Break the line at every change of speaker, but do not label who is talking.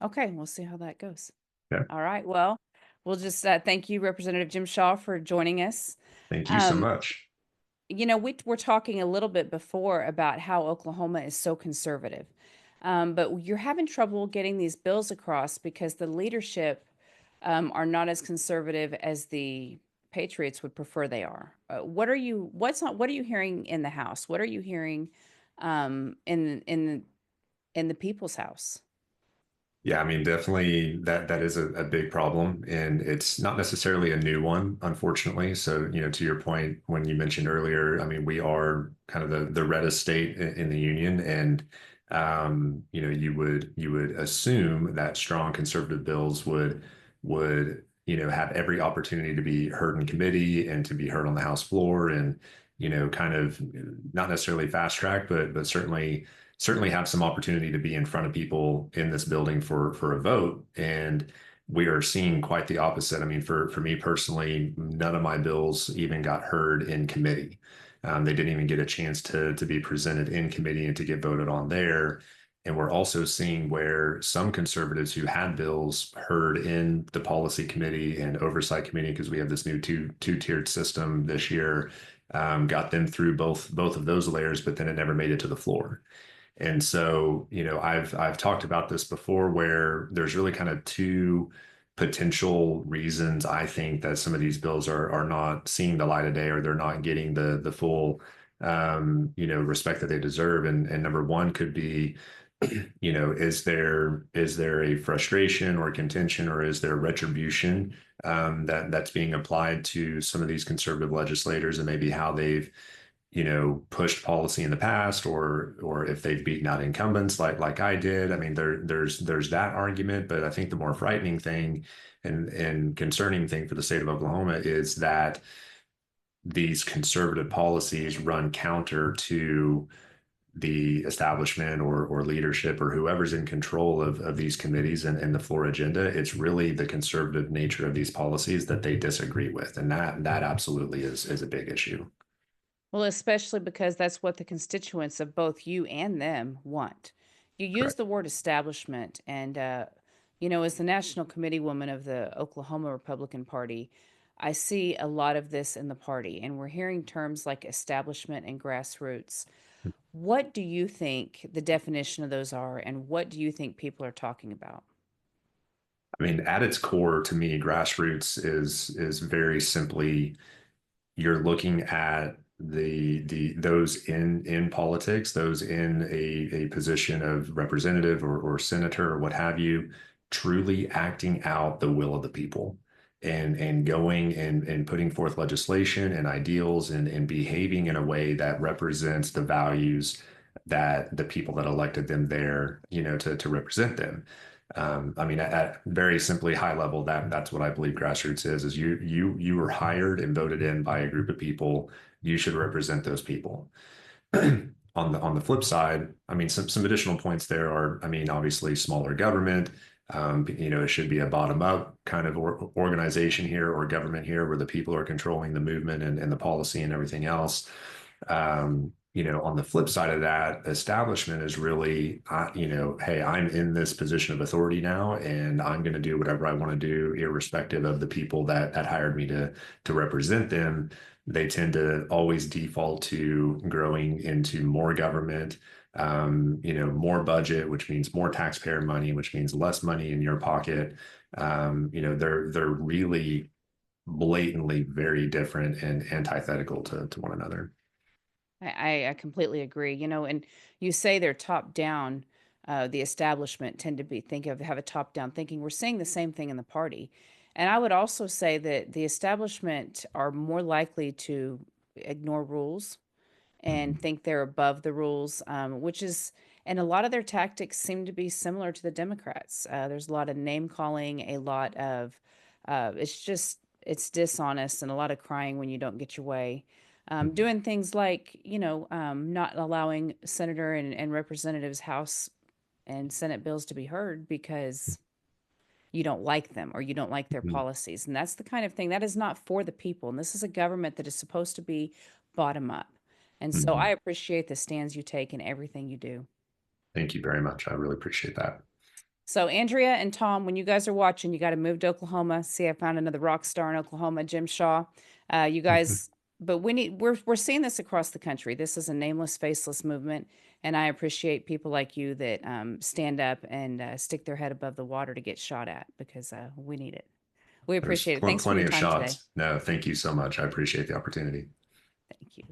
Okay, we'll see how that goes.
Yeah.
All right. Well, we'll just thank you, Representative Jim Shaw, for joining us.
Thank you so
Um,
much.
we were talking a little bit before about how Oklahoma is so conservative, but you're having trouble getting these bills across because the leadership are not as conservative as the patriots would prefer they are. What are you hearing in the House? What are you hearing in the people's house?
Yeah, I mean, definitely that is a big problem, and it's not necessarily a new one, unfortunately. So, to your point, when you mentioned earlier, I mean, we are kind of the reddest state in the union, and you would assume that strong conservative bills would have every opportunity to be heard in committee and to be heard on the House floor, and kind of not necessarily fast track, but certainly have some opportunity to be in front of people in this building for a vote. And we are seeing quite the opposite. I mean, for me personally, none of my bills even got heard in committee. They didn't even get a chance to be presented in committee and to get voted on there. And we're also seeing where some conservatives who had bills heard in the policy committee and oversight committee, because we have this new two-tiered system this year, got them through both of those layers, but then it never made it to the floor. And so, I've talked about this before where there's really kind of two potential reasons I think that some of these bills are not seeing the light of day, or they're not getting the full respect that they deserve. And number one could be, is there a frustration or contention, or is there retribution that's being applied to some of these conservative legislators, and maybe how they've pushed policy in the past, or if they've beaten out incumbents like I did. I mean, there's that argument, but I think the more frightening thing and concerning thing for the state of Oklahoma is that these conservative policies run counter to the establishment or leadership or whoever's in control of these committees and the floor agenda. It's really the conservative nature of these policies that they disagree with, and that absolutely is a big issue.
Well, especially because that's what the constituents of both you and them want. You use
Correct.
the word establishment, and as the national committee woman of the Oklahoma Republican Party, I see a lot of this in the party, and we're hearing terms like establishment and grassroots. What do you think the definition of those are, and what do you think people are talking about?
I mean, at its core, to me, grassroots is very simply you're looking at the those in politics, those in a position of representative or senator or what have you, truly acting out the will of the people, and going and putting forth legislation and ideals, and behaving in a way that represents the values that the people that elected them there, to represent them. I mean, at very simply high level, that's what I believe grassroots is you were hired and voted in by a group of people. You should represent those people. On the flip side, I mean, some additional points there are, I mean, obviously smaller government. It should be a bottom up kind of organization here, or government here, where the people are controlling the movement and the policy and everything else. On the flip side of that, establishment is really, hey, I'm in this position of authority now, and I'm going to do whatever I want to do, irrespective of the people that hired me to represent them. They tend to always default to growing into more government, more budget, which means more taxpayer money, which means less money in your pocket. They're really blatantly very different and antithetical to one another.
I completely agree. And you say they're top down. The establishment tend to have a top down thinking. We're seeing the same thing in the party, and I would also say that the establishment are more likely to ignore rules and
Mhm.
think they're above the rules, and a lot of their tactics seem to be similar to the Democrats. There's a lot of name calling, a lot of it's dishonest, and a lot of crying when you don't get your way. Doing things like, not allowing senator and representatives House and Senate bills to be heard because you don't like them or you don't like their
Mhm.
policies. And that's the kind of thing that is not for the people. And this is a government that is supposed to be bottom up. And so I
Mhm.
appreciate the stands you take in everything you do.
Thank you very much. I really appreciate that.
So Andrea and Tom, when you guys are watching, you got to move to Oklahoma. See, I found another rock star in Oklahoma, Jim Shaw. You guys, but we're seeing this across the country. This is a nameless, faceless movement, and I appreciate people like you that stand up and stick their head above the water to get shot at because we need it. We
There's
appreciate it. Thanks for
plenty
your
of
time today.
shots. No, thank you so much. I appreciate the opportunity.
Thank you.